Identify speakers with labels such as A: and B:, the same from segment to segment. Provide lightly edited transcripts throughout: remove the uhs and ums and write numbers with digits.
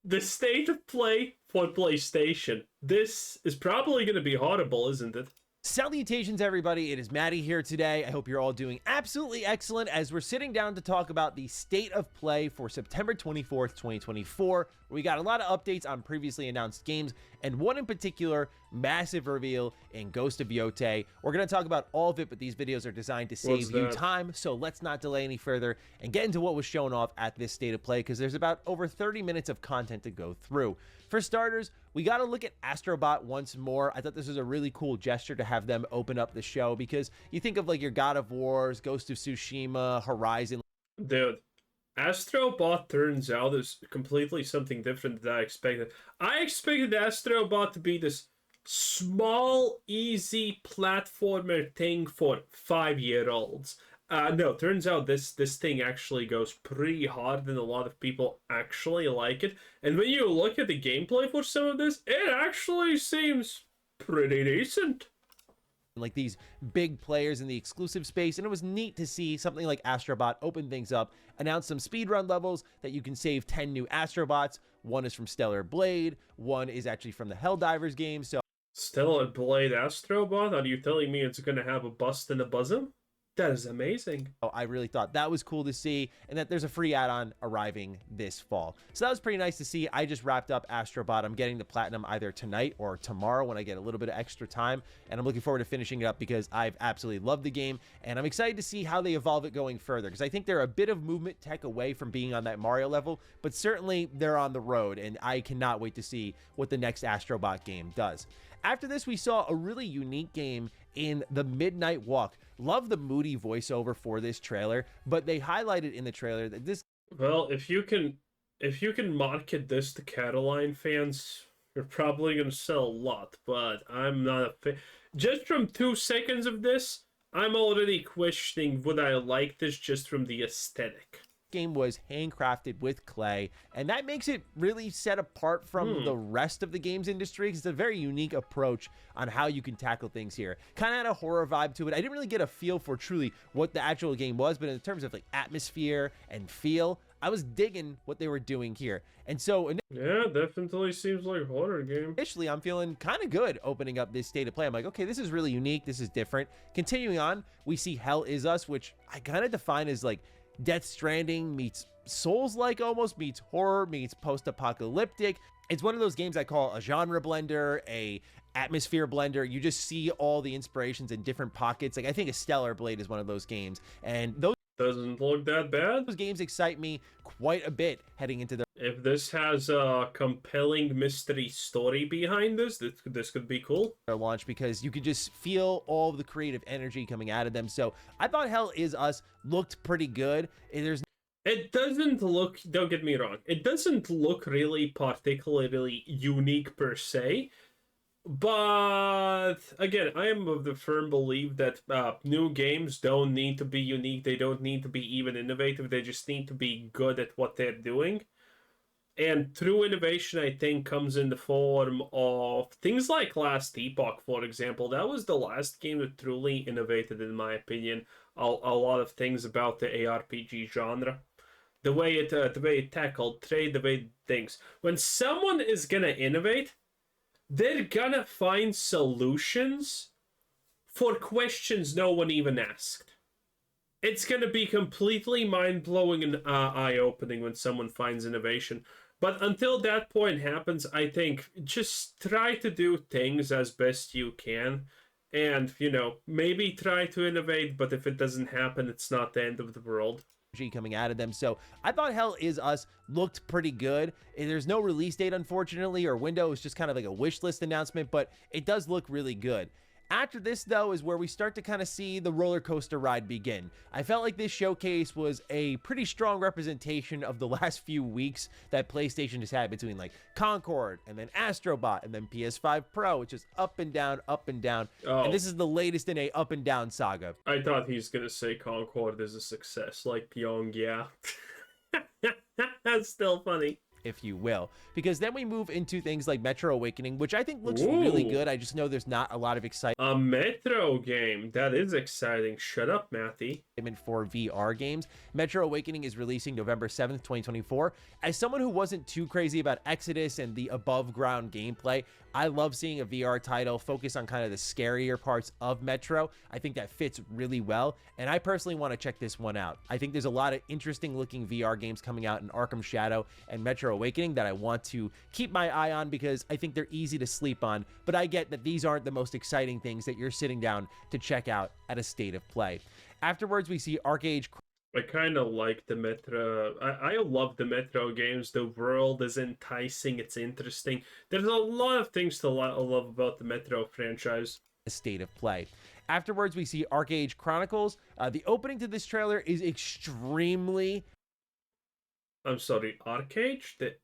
A: The state of play for PlayStation. This is probably going to be horrible, isn't it?
B: Salutations, everybody. It is Maddie here today. I hope you're all doing absolutely excellent as we're sitting down to talk about the state of play for September 24th, 2024. We got a lot of updates on previously announced games, and one in particular, massive reveal in Ghost of Yotei. We're going to talk about all of it, but these videos are designed to save you time, so let's not delay any further and get into what was shown off at this state of play, because there's about over 30 minutes of content to go through. For starters, we got to look at Astro Bot once more. I thought this was a really cool gesture to have them open up the show, because you think of like your God of Wars, Ghost of Tsushima, Horizon.
A: Dude, Astro Bot turns out is completely something different than I expected. I expected Astro Bot to be this small, easy platformer thing for 5-year-olds. No, turns out this thing actually goes pretty hard, and a lot of people actually like it. And when you look at the gameplay for some of this, it actually seems pretty decent.
B: Like these big players in the exclusive space, and it was neat to see something like Astro Bot open things up, announce some speedrun levels that you can save 10 new Astro Bots. One is from Stellar Blade, one is actually from the Helldivers game. So
A: Stellar Blade Astro Bot? Are you telling me it's gonna have a bust in the bosom? That is amazing.
B: I really thought that was cool to see, and that there's a free add-on arriving this fall. So that was pretty nice to see. I just wrapped up Astro Bot. I'm getting the platinum either tonight or tomorrow when I get a little bit of extra time, and I'm looking forward to finishing it up because I've absolutely loved the game, and I'm excited to see how they evolve it going further, because I think they're a bit of movement tech away from being on that Mario level, but certainly they're on the road, and I cannot wait to see what the next Astro Bot game does. After this, we saw a really unique game in the Midnight Walk. Love the moody voiceover for this trailer, but they highlighted in the trailer that this...
A: Well, if you can market this to Caroline fans, you're probably gonna sell a lot, but I'm not a fan. Just from 2 seconds of this, I'm already questioning would I like this just from the aesthetic.
B: Game was handcrafted with clay, and that makes it really set apart from the rest of the games industry, because it's a very unique approach on how you can tackle things here. Kind of had a horror vibe to it. I didn't really get a feel for truly what the actual game was, but in terms of like atmosphere and feel, I was digging what they were doing here. And so
A: yeah, definitely seems like a horror game.
B: Initially, I'm feeling kind of good opening up this state of play. I'm like, okay, this is really unique, this is different. Continuing on, we see Hell Is Us, which I kind of define as like Death Stranding meets Souls-like, almost meets horror meets post-apocalyptic. It's one of those games I call a genre blender, a atmosphere blender. You just see all the inspirations in different pockets. Like I think a Stellar Blade is one of those games, and those
A: doesn't look that bad.
B: Those games excite me quite a bit heading into the...
A: If this has a compelling mystery story behind this could be cool.
B: Their launch, because you could just feel all the creative energy coming out of them. So I thought Hell Is Us looked pretty good.
A: It doesn't look, don't get me wrong, it doesn't look really particularly unique per se. But again, I am of the firm belief that new games don't need to be unique. They don't need to be even innovative. They just need to be good at what they're doing. And true innovation, I think, comes in the form of things like Last Epoch, for example. That was the last game that truly innovated, in my opinion, a lot of things about the ARPG genre. The way it tackled trade, the way it thinks. When someone is gonna innovate, they're gonna find solutions for questions no one even asked. It's gonna be completely mind-blowing and eye-opening when someone finds innovation. But until that point happens, I think just try to do things as best you can. And, you know, maybe try to innovate, but if it doesn't happen, it's not the end of the world.
B: Coming out of them. So I thought Hell Is Us looked pretty good. There's no release date, unfortunately, or window. It's just kind of like a wish list announcement, but it does look really good. After this, though, is where we start to kind of see the roller coaster ride begin. I felt like this showcase was a pretty strong representation of the last few weeks that PlayStation has had between like Concord and then Astro Bot and then PS5 Pro, which is up and down, up and down. Oh. And this is the latest in a up and down saga.
A: I thought he's going to say Concord is a success, like Pyong, yeah. That's still funny.
B: if you will, because then we move into things like Metro Awakening, which I think looks really good. I just know there's not a lot of excitement.
A: A Metro game. That is exciting. Shut up, Matty.
B: For VR games. Metro Awakening is releasing November 7th, 2024. As someone who wasn't too crazy about Exodus and the above ground gameplay, I love seeing a VR title focus on kind of the scarier parts of Metro. I think that fits really well, and I personally want to check this one out. I think there's a lot of interesting looking VR games coming out in Arkham Shadow and Metro Awakening that I want to keep my eye on because I think they're easy to sleep on, but I get that these aren't the most exciting things that you're sitting down to check out at a state of play. Afterwards, we see Arcade.
A: I kind of like the Metro. I love the Metro games. The world is enticing. It's interesting. There's a lot of things to love about the Metro franchise.
B: State of play. Afterwards, we see Arcade Chronicles. The opening to this trailer is extremely...
A: I'm sorry, Arcade? The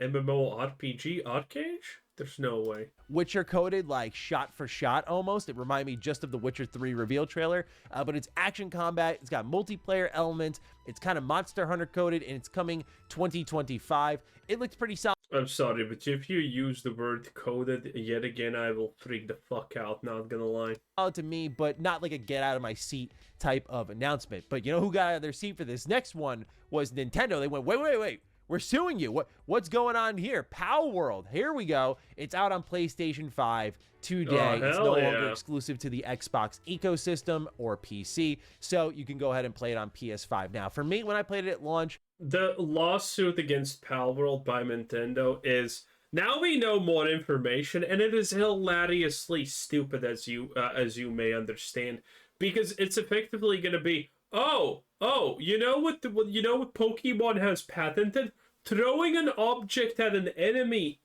A: MMORPG Arcade? There's no way.
B: Witcher coded, like shot for shot almost. It reminded me just of the Witcher 3 reveal trailer, but it's action combat. It's got multiplayer elements. It's kind of Monster Hunter coded, and it's coming 2025. It looks pretty solid.
A: I'm sorry, but if you use the word coded yet again, I will freak the fuck out, not gonna lie.
B: To me, but not like a get out of my seat type of announcement. But you know who got out of their seat for this next one was Nintendo. They went, wait. We're suing you. What's going on here? Palworld. Here we go. It's out on PlayStation 5 today. It's no longer exclusive to the Xbox ecosystem or PC, so you can go ahead and play it on PS5. Now, for me, when I played it at launch,
A: the lawsuit against Palworld by Nintendo is now we know more information, and it is hilariously stupid as you may understand, because it's effectively going to be you know what Pokemon has patented? Throwing an object at an enemy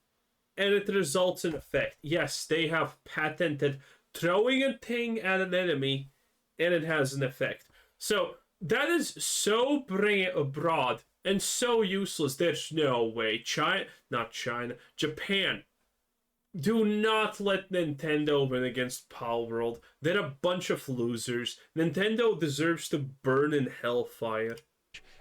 A: and it results in effect. Yes, they have patented throwing a thing at an enemy and it has an effect. So that is so broad and so useless. There's no way. Japan. Do not let Nintendo win against Palworld. They're a bunch of losers. Nintendo deserves to burn in hellfire.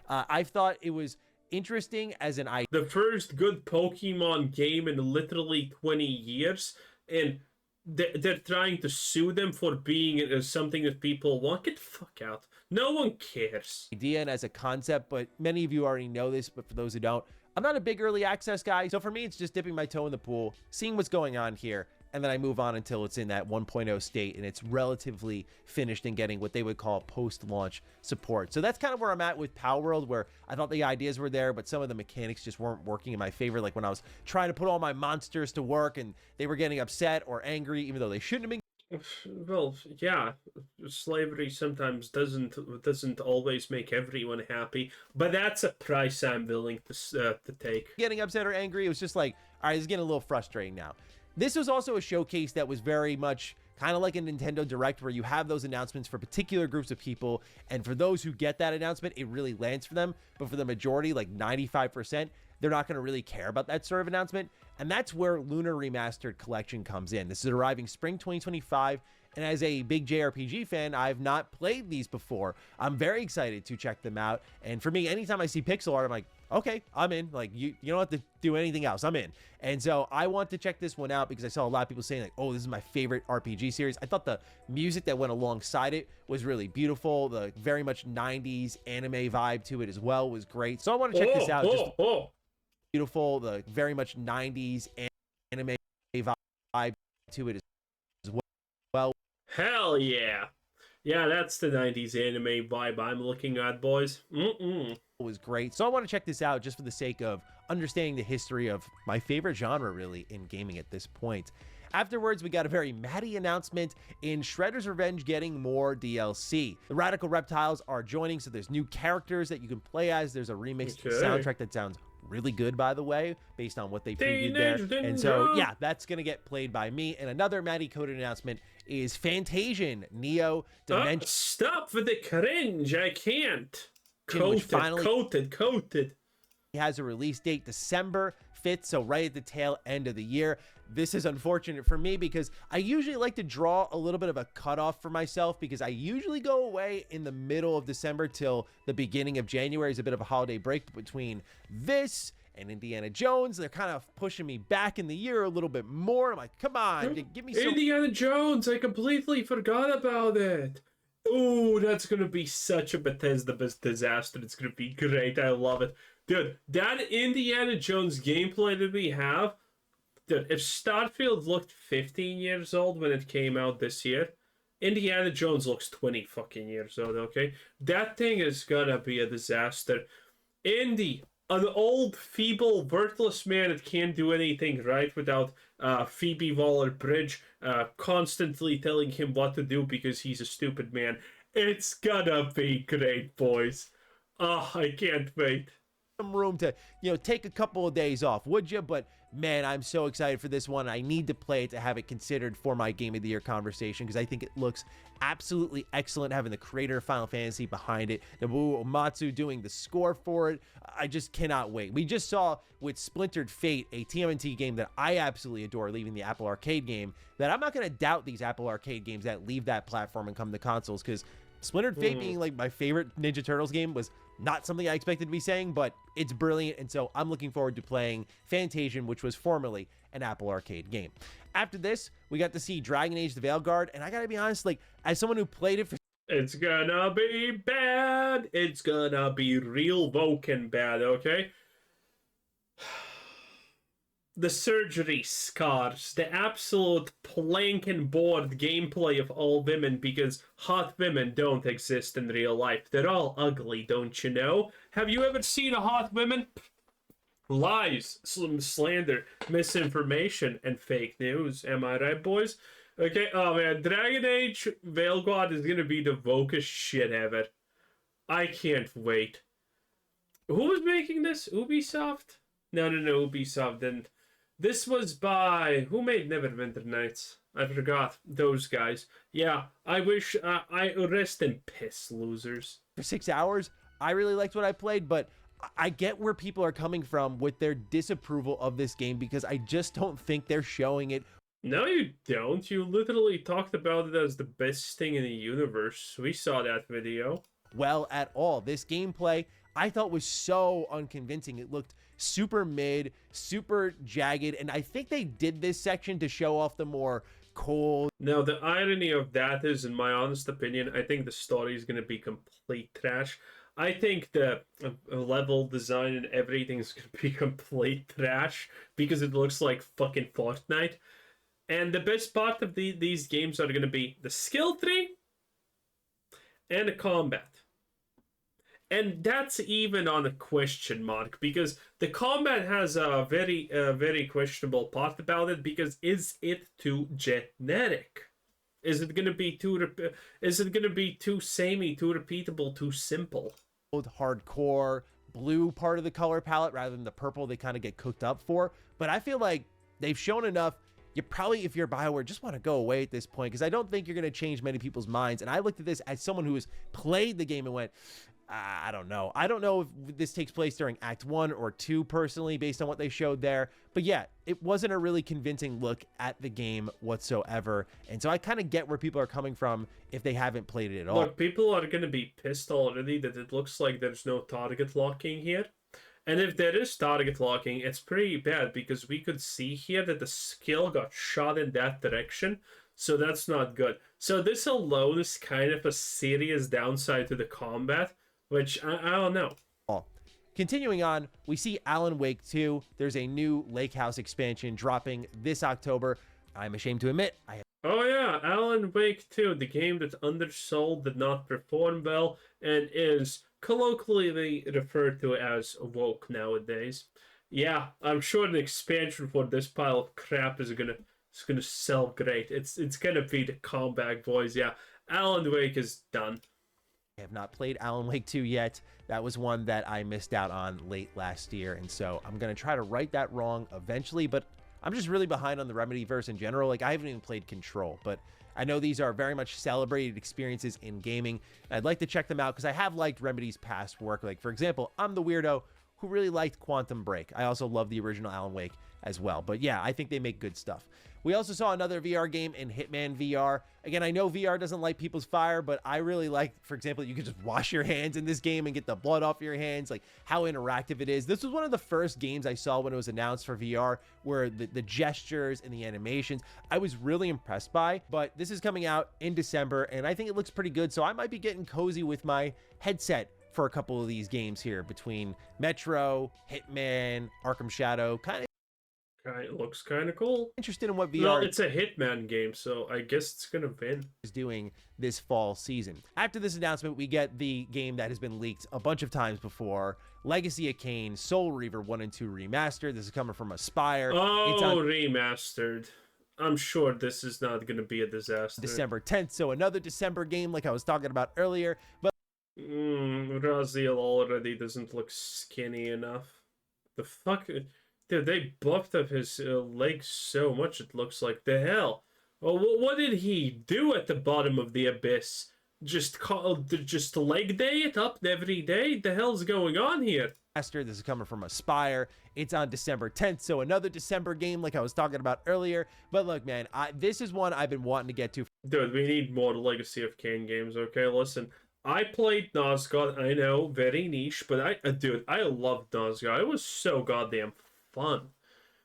B: I thought it was interesting as an idea.
A: The first good Pokemon game in literally 20 years, and they're trying to sue them for being something that people want. Get the fuck out. No one cares.
B: Idea and as a concept, but many of you already know this, but for those who don't, I'm not a big early access guy, so for me, it's just dipping my toe in the pool, seeing what's going on here, and then I move on until it's in that 1.0 state and it's relatively finished and getting what they would call post-launch support. So that's kind of where I'm at with Palworld, where I thought the ideas were there, but some of the mechanics just weren't working in my favor, like when I was trying to put all my monsters to work and they were getting upset or angry, even though they shouldn't have been.
A: Well, yeah, slavery sometimes doesn't always make everyone happy, but that's a price I'm willing to take.
B: Getting upset or angry, it was just like, all right, it's getting a little frustrating now. This was also a showcase that was very much kind of like a Nintendo Direct, where you have those announcements for particular groups of people, and for those who get that announcement, it really lands for them, but for the majority, like 95%, they're not going to really care about that sort of announcement. And that's where Lunar Remastered Collection comes in. This is arriving spring 2025. And as a big JRPG fan, I've not played these before. I'm very excited to check them out. And for me, anytime I see pixel art, I'm like, okay, I'm in. Like, you don't have to do anything else. I'm in. And so I want to check this one out because I saw a lot of people saying like, oh, this is my favorite RPG series. I thought the music that went alongside it was really beautiful. The very much 90s anime vibe to it as well was great. So I want to check this out. Beautiful. The very much 90s anime vibe to it as well.
A: Hell yeah. Yeah, that's the 90s anime vibe I'm looking at, boys.
B: Was great. So I want to check this out just for the sake of understanding the history of my favorite genre, really, in gaming at this point. Afterwards, we got a very Maddie announcement in Shredder's Revenge getting more DLC. The Radical Reptiles are joining, so there's new characters that you can play as. There's a remixed soundtrack that sounds really good, by the way, based on what they previewed there. And so, yeah, that's going to get played by me. And another Maddie coded announcement is Fantasian Neo Dimension.
A: Stop for the cringe. I can't. Coated.
B: He has a release date December 5th, so right at the tail end of the year. This is unfortunate for me because I usually like to draw a little bit of a cutoff for myself because I usually go away in the middle of December till the beginning of January is a bit of a holiday break between this and Indiana Jones. They're kind of pushing me back in the year a little bit more. I'm like, come on, give me some.
A: Indiana Jones, I completely forgot about it. Ooh, that's gonna be such a Bethesda disaster. It's gonna be great. I love it. Dude, that Indiana Jones gameplay that we have, dude, if Starfield looked 15 years old when it came out this year, Indiana Jones looks 20 fucking years old, okay? That thing is gonna be a disaster. Indy, an old, feeble, worthless man that can't do anything right without Phoebe Waller-Bridge constantly telling him what to do because he's a stupid man. It's gonna be great, boys. Oh, I can't wait.
B: Some room to, take a couple of days off, would you? But man, I'm so excited for this one. I need to play it to have it considered for my Game of the Year conversation because I think it looks absolutely excellent, having the creator of Final Fantasy behind it, Nobuo Uematsu doing the score for it. I just cannot wait. We just saw with Splintered Fate, a TMNT game that I absolutely adore, leaving the Apple Arcade game, that I'm not going to doubt these Apple Arcade games that leave that platform and come to consoles, because Splintered Fate being like my favorite Ninja Turtles game was not something I expected to be saying, but it's brilliant, and so I'm looking forward to playing Fantasian, which was formerly an Apple Arcade game. After this, we got to see Dragon Age the Veilguard, and I gotta be honest, like, as someone who played it for...
A: It's gonna be bad. It's gonna be real Vulcan bad, okay? The surgery scars, the absolute plank and board gameplay of all women, because hot women don't exist in real life. They're all ugly, don't you know? Have you ever seen a hot woman? Lies, slander, misinformation, and fake news. Am I right, boys? Okay, oh man, Dragon Age Veilguard is gonna be the wokest shit ever. I can't wait. Who was making this? Ubisoft? No, Ubisoft didn't. This was by... Who made Neverwinter Nights? I forgot. Those guys. Yeah, I wish... I rest in piss, losers.
B: For 6 hours, I really liked what I played, but I get where people are coming from with their disapproval of this game, because I just don't think they're showing it.
A: No, you don't. You literally talked about it as the best thing in the universe. We saw that video.
B: Well, at all. This gameplay, I thought, was so unconvincing. It looked super mid, super jagged, and I think they did this section to show off the more cold.
A: Now, the irony of that is, in my honest opinion, I think the story is going to be complete trash. I think the level design and everything is going to be complete trash because it looks like fucking Fortnite. And the best part of these games are going to be the skill tree and the combat. And that's even on a question mark, because the combat has a very questionable part about it, because is it too generic? Is it gonna be too samey, too repeatable, too simple?
B: Hardcore blue part of the color palette rather than the purple they kind of get cooked up for. But I feel like they've shown enough. You probably, if you're BioWare, just want to go away at this point, because I don't think you're going to change many people's minds. And I looked at this as someone who has played the game and went, I don't know. I don't know if this takes place during Act 1 or 2, personally, based on what they showed there. But yeah, it wasn't a really convincing look at the game whatsoever. And so I kind of get where people are coming from if they haven't played it at all.
A: Look, people are going to be pissed already that it looks like there's no target locking here. And if there is target locking, it's pretty bad, because we could see here that the skill got shot in that direction. So that's not good. So this alone is kind of a serious downside to the combat, which I don't know.
B: Continuing on, we see Alan Wake 2. There's a new Lake House expansion dropping this October. I'm ashamed to admit,
A: Oh yeah, Alan Wake 2, the game that undersold, did not perform well, and is colloquially referred to as woke nowadays. Yeah, I'm sure an expansion for this pile of crap is gonna sell great. It's gonna be the comeback, boys. Yeah, Alan Wake is done.
B: I have not played Alan Wake 2 yet. That was one that I missed out on late last year, and so I'm going to try to right that wrong eventually, but I'm just really behind on the Remedyverse in general. Like, I haven't even played Control, but I know these are very much celebrated experiences in gaming. I'd like to check them out because I have liked Remedy's past work. Like, for example, I'm the weirdo who really liked Quantum Break. I also love the original Alan Wake as well. But yeah, I think they make good stuff. We also saw another VR game in Hitman VR. Again, I know VR doesn't light people's fire, but I really like, for example, you can just wash your hands in this game and get the blood off your hands, like how interactive it is. This was one of the first games I saw when it was announced for VR, where the gestures and the animations, I was really impressed by. But this is coming out in December, and I think it looks pretty good, so I might be getting cozy with my headset for a couple of these games here between Metro, Hitman, Arkham Shadow.
A: It looks kind of cool.
B: Interested in what VR
A: Well, it's a Hitman game, so I guess it's gonna win.
B: Is doing this fall season. After this announcement, we get the game that has been leaked a bunch of times before, Legacy of Kain, Soul Reaver 1 and 2 Remastered. This is coming from Aspire.
A: Oh, it's remastered. I'm sure this is not gonna be a disaster.
B: December 10th, so another December game like I was talking about earlier. But
A: Raziel already doesn't look skinny enough. The fuck? Dude, they buffed up his legs so much it looks like the hell. Oh, what did he do at the bottom of the abyss? Just leg day it up every day? The hell's going on here?
B: This is coming from Aspire. It's on December 10th, so another December game like I was talking about earlier. But look, man, this is one I've been wanting to get to.
A: Dude, we need more Legacy of Kain games, okay? Listen, I played Nosgoth, I know, very niche, but I loved Nosgoth. It was so goddamn fun.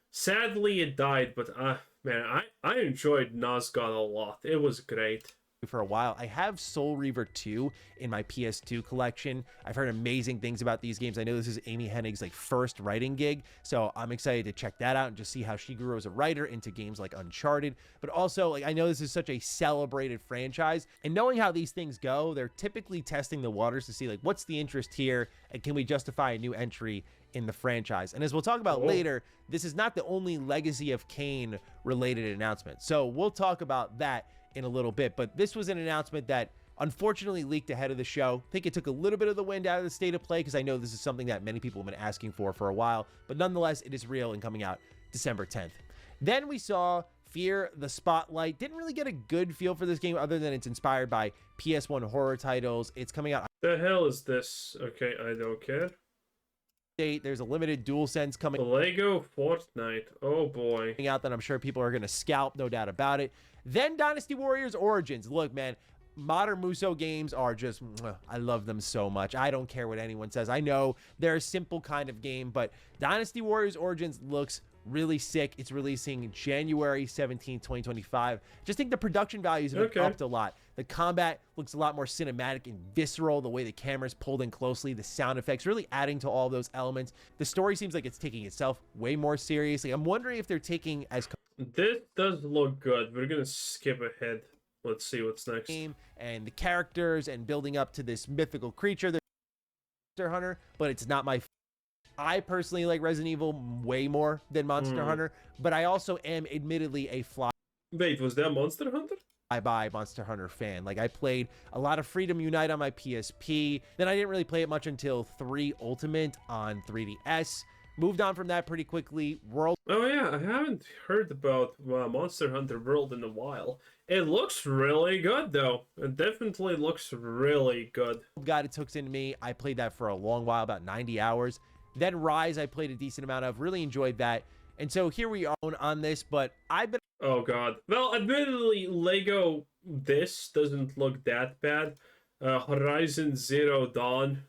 A: Sadly, it died, but man, I enjoyed Nosgoth a lot. It was great.
B: For a while, I have Soul Reaver 2 in my PS2 collection. I've heard amazing things about these games. I know this is Amy Hennig's like first writing gig, so I'm excited to check that out and just see how she grew as a writer into games like Uncharted. But also, like, I know this is such a celebrated franchise, and knowing how these things go, they're typically testing the waters to see like what's the interest here and can we justify a new entry in the franchise. And as we'll talk about later, this is not the only Legacy of Kain related announcement, so we'll talk about that in a little bit. But this was an announcement that unfortunately leaked ahead of the show. I think it took a little bit of the wind out of the state of play, because I know this is something that many people have been asking for a while, but nonetheless, it is real and coming out December 10th. Then we saw Fear the Spotlight. Didn't really get a good feel for this game other than it's inspired by PS1 horror titles. It's coming out.
A: The hell is this? Okay, I don't care.
B: There's a limited DualSense coming.
A: Lego Fortnite. Oh boy.
B: Out that I'm sure people are going to scalp, no doubt about it. Then Dynasty Warriors Origins. Look, man, modern Muso games are just, I love them so much. I don't care what anyone says. I know they're a simple kind of game, but Dynasty Warriors Origins looks really sick. It's releasing January 17, 2025. Just think the production values have been upped a lot. The combat looks a lot more cinematic and visceral, the way the camera's pulled in closely, the sound effects really adding to all those elements. The story seems like it's taking itself way more seriously. I'm wondering if they're taking as...
A: This does look good. We're gonna skip ahead. Let's see what's next.
B: And the characters and building up to this mythical creature, the Monster Hunter, but it's not my... I personally like Resident Evil way more than Monster Hunter, but I also am admittedly a
A: Wait, was that Monster Hunter?
B: By Monster Hunter fan. Like, I played a lot of Freedom Unite on my PSP. Then I didn't really play it much until 3 Ultimate on 3DS. Moved on from that pretty quickly. World.
A: Oh yeah, I haven't heard about Monster Hunter World in a while. It looks really good though. It definitely looks really good.
B: Got its hooks into me. I played that for a long while, about 90 hours. Then Rise, I played a decent amount of. Really enjoyed that. And so here we are on this, but I've been...
A: Oh god. Well, admittedly, Lego this doesn't look that bad. Horizon Zero Dawn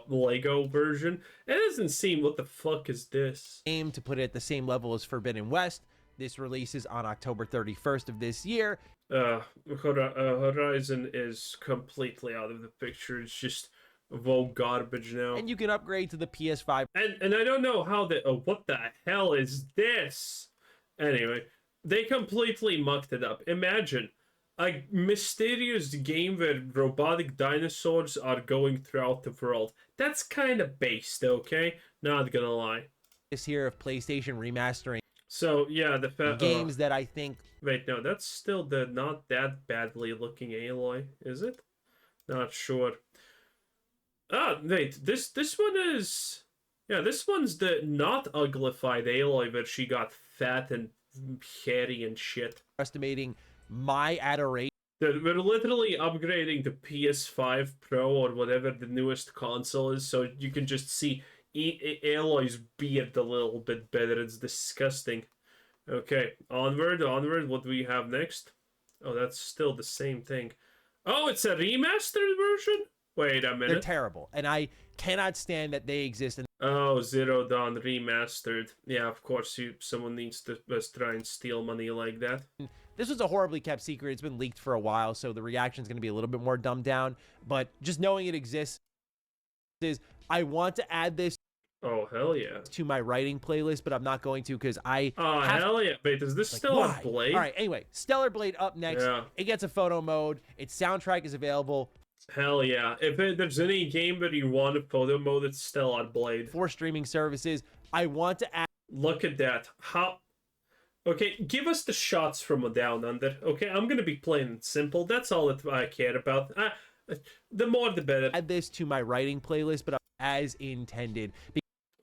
A: Lego version. It doesn't seem, what the fuck is this?
B: Aim to put it at the same level as Forbidden West. This releases on October 31st of this year.
A: Horizon is completely out of the picture. It's just Vogue garbage now.
B: And you can upgrade to the PS5.
A: And I don't know how what the hell is this? Anyway, they completely mucked it up. Imagine a mysterious game where robotic dinosaurs are going throughout the world. That's kind of based, okay? Not gonna lie.
B: This here of PlayStation remastering.
A: So, yeah, the
B: games that I think...
A: Wait, no, that's still the not that badly looking Aloy, is it? Not sure. Ah, wait, this one is... Yeah, this one's the not uglified Aloy, but she got fat and hairy and shit.
B: Estimating my adoration.
A: We're literally upgrading the PS5 Pro or whatever the newest console is, so you can just see Aloy's beard a little bit better. It's disgusting. Okay, onward. What do we have next? Oh, that's still the same thing. Oh, it's a remastered version? Wait a minute.
B: They're terrible, and I cannot stand that they exist. And
A: oh, Zero Dawn remastered. Yeah, of course, someone needs to just try and steal money like that.
B: this was a horribly kept secret. It's been leaked for a while, so the reaction is going to be a little bit more dumbed down. But just knowing it exists is, I want to add this.
A: Oh, hell yeah.
B: To my writing playlist, but I'm not going to because I.
A: Oh, hell yeah. Wait, is this still on Blade?
B: All right, anyway, Stellar Blade up next. Yeah. It gets a photo mode. Its soundtrack is available.
A: Hell yeah. If there's any game that you want a photo mode, it's still on Blade.
B: For streaming services, I want to add.
A: Look at that. How. Okay, give us the shots from a Down Under. Okay, I'm going to be playing it simple. That's all that I care about. The more the better.
B: Add this to my writing playlist, but as intended.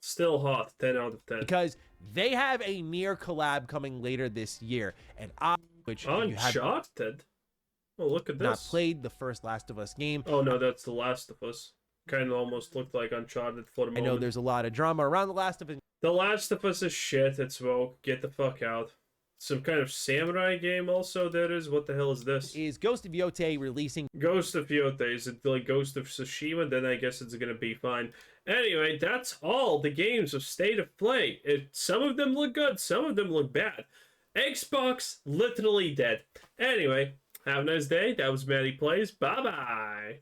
A: Still hot, 10 out of 10.
B: Because they have a near collab coming later this year, and which
A: Uncharted. Oh, look at this.
B: Not played the first Last of Us game.
A: Oh no, that's The Last of Us. Kind of almost looked like Uncharted for the moment.
B: I know there's a lot of drama around The Last of Us.
A: The Last of Us is shit. It's woke. Get the fuck out. Some kind of samurai game also that is. What the hell is this?
B: Is Ghost of Yotei releasing?
A: Ghost of Yotei. Is it like Ghost of Tsushima? Then I guess it's gonna be fine. Anyway, that's all the games of State of Play. Some of them look good, some of them look bad. Xbox, literally dead. Anyway, have a nice day. That was Matty Plays. Bye-bye.